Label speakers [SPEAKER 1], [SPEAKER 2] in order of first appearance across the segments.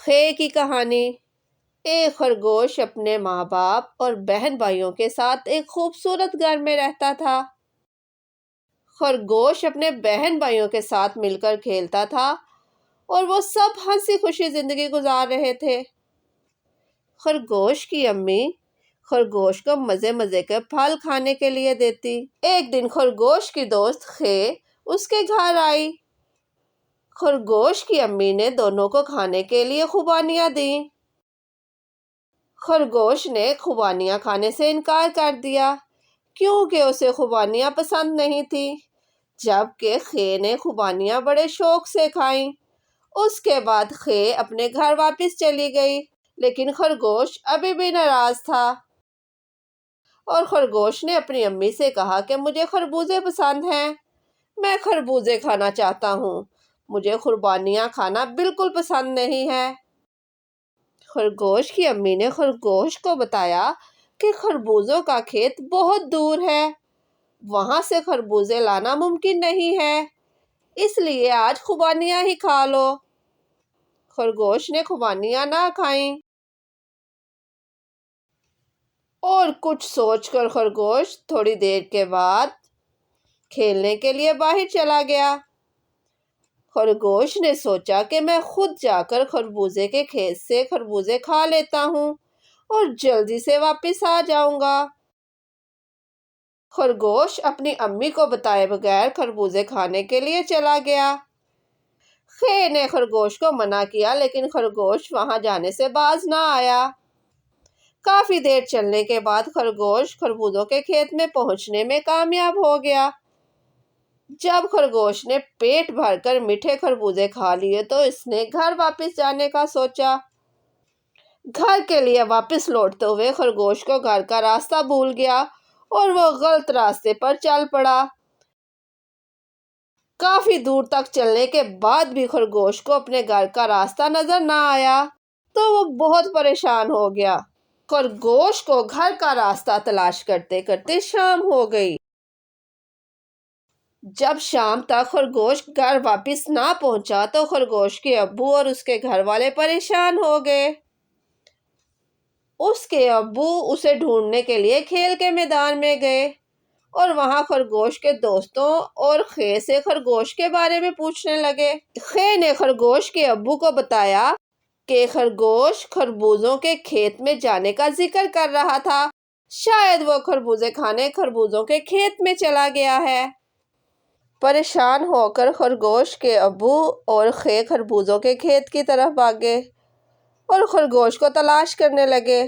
[SPEAKER 1] خے کی کہانی۔ ایک خرگوش اپنے ماں باپ اور بہن بھائیوں کے ساتھ ایک خوبصورت گھر میں رہتا تھا۔ خرگوش اپنے بہن بھائیوں کے ساتھ مل کر کھیلتا تھا اور وہ سب ہنسی خوشی زندگی گزار رہے تھے۔ خرگوش کی امی خرگوش کو مزے مزے کے پھل کھانے کے لیے دیتی۔ ایک دن خرگوش کی دوست خے اس کے گھر آئی۔ خرگوش کی امی نے دونوں کو کھانے کے لیے خوبانیاں دیں۔ خرگوش نے خوبانیاں کھانے سے انکار کر دیا کیونکہ اسے خوبانیاں پسند نہیں تھیں، جبکہ خے نے خوبانیاں بڑے شوق سے کھائیں۔ اس کے بعد خے اپنے گھر واپس چلی گئی، لیکن خرگوش ابھی بھی ناراض تھا اور خرگوش نے اپنی امی سے کہا کہ مجھے خربوزے پسند ہیں، میں خربوزے کھانا چاہتا ہوں، مجھے خوبانیاں کھانا بالکل پسند نہیں ہے۔ خرگوش کی امی نے خرگوش کو بتایا کہ خربوزوں کا کھیت بہت دور ہے، وہاں سے خربوزے لانا ممکن نہیں ہے، اس لیے آج خوبانیاں ہی کھا لو۔ خرگوش نے خوبانیاں نہ کھائیں اور کچھ سوچ کر خرگوش تھوڑی دیر کے بعد کھیلنے کے لیے باہر چلا گیا۔ خرگوش نے سوچا کہ میں خود جا کر خربوزے کے کھیت سے خربوزے کھا لیتا ہوں اور جلدی سے واپس آ جاؤں گا۔ خرگوش اپنی امی کو بتائے بغیر خربوزے کھانے کے لیے چلا گیا۔ خے نے خرگوش کو منع کیا لیکن خرگوش وہاں جانے سے باز نہ آیا۔ کافی دیر چلنے کے بعد خرگوش خربوزوں کے کھیت میں پہنچنے میں کامیاب ہو گیا۔ جب خرگوش نے پیٹ بھر کر میٹھے خربوزے کھا لیے تو اس نے گھر واپس جانے کا سوچا۔ گھر کے لیے واپس لوٹتے ہوئے خرگوش کو گھر کا راستہ بھول گیا اور وہ غلط راستے پر چل پڑا۔ کافی دور تک چلنے کے بعد بھی خرگوش کو اپنے گھر کا راستہ نظر نہ آیا تو وہ بہت پریشان ہو گیا۔ خرگوش کو گھر کا راستہ تلاش کرتے کرتے شام ہو گئی۔ جب شام تک خرگوش گھر واپس نہ پہنچا تو خرگوش کے ابو اور اس کے گھر والے پریشان ہو گئے۔ اس کے ابو اسے ڈھونڈنے کے لیے کھیل کے میدان میں گئے اور وہاں خرگوش کے دوستوں اور خے سے خرگوش کے بارے میں پوچھنے لگے۔ خے نے خرگوش کے ابو کو بتایا کہ خرگوش خربوزوں کے کھیت میں جانے کا ذکر کر رہا تھا، شاید وہ خربوزے کھانے خربوزوں کے کھیت میں چلا گیا ہے۔ پریشان ہو کر خرگوش کے ابو اور خے خربوزوں کے کھیت کی طرف بھاگے اور خرگوش کو تلاش کرنے لگے۔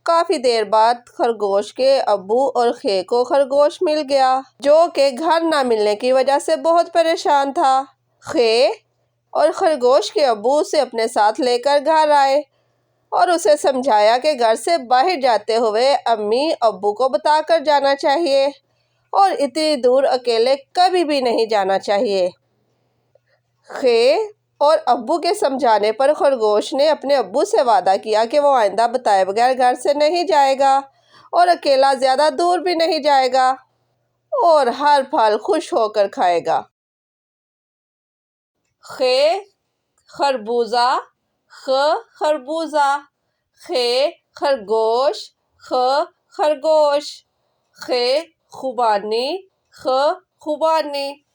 [SPEAKER 1] کافی دیر بعد خرگوش کے ابو اور خے کو خرگوش مل گیا، جو کہ گھر نہ ملنے کی وجہ سے بہت پریشان تھا۔ خے اور خرگوش کے ابو اسے اپنے ساتھ لے کر گھر آئے اور اسے سمجھایا کہ گھر سے باہر جاتے ہوئے امی ابو کو بتا کر جانا چاہیے اور اتنی دور اکیلے کبھی بھی نہیں جانا چاہیے۔ خے اور ابو کے سمجھانے پر خرگوش نے اپنے ابو سے وعدہ کیا کہ وہ آئندہ بتائے بغیر گھر سے نہیں جائے گا اور اکیلا زیادہ دور بھی نہیں جائے گا اور ہر پھل خوش ہو کر کھائے گا۔ خے خربوزہ، خ خربوزہ، خے خرگوش، خ خرگوش، خے خوبانی، خ خوبانی۔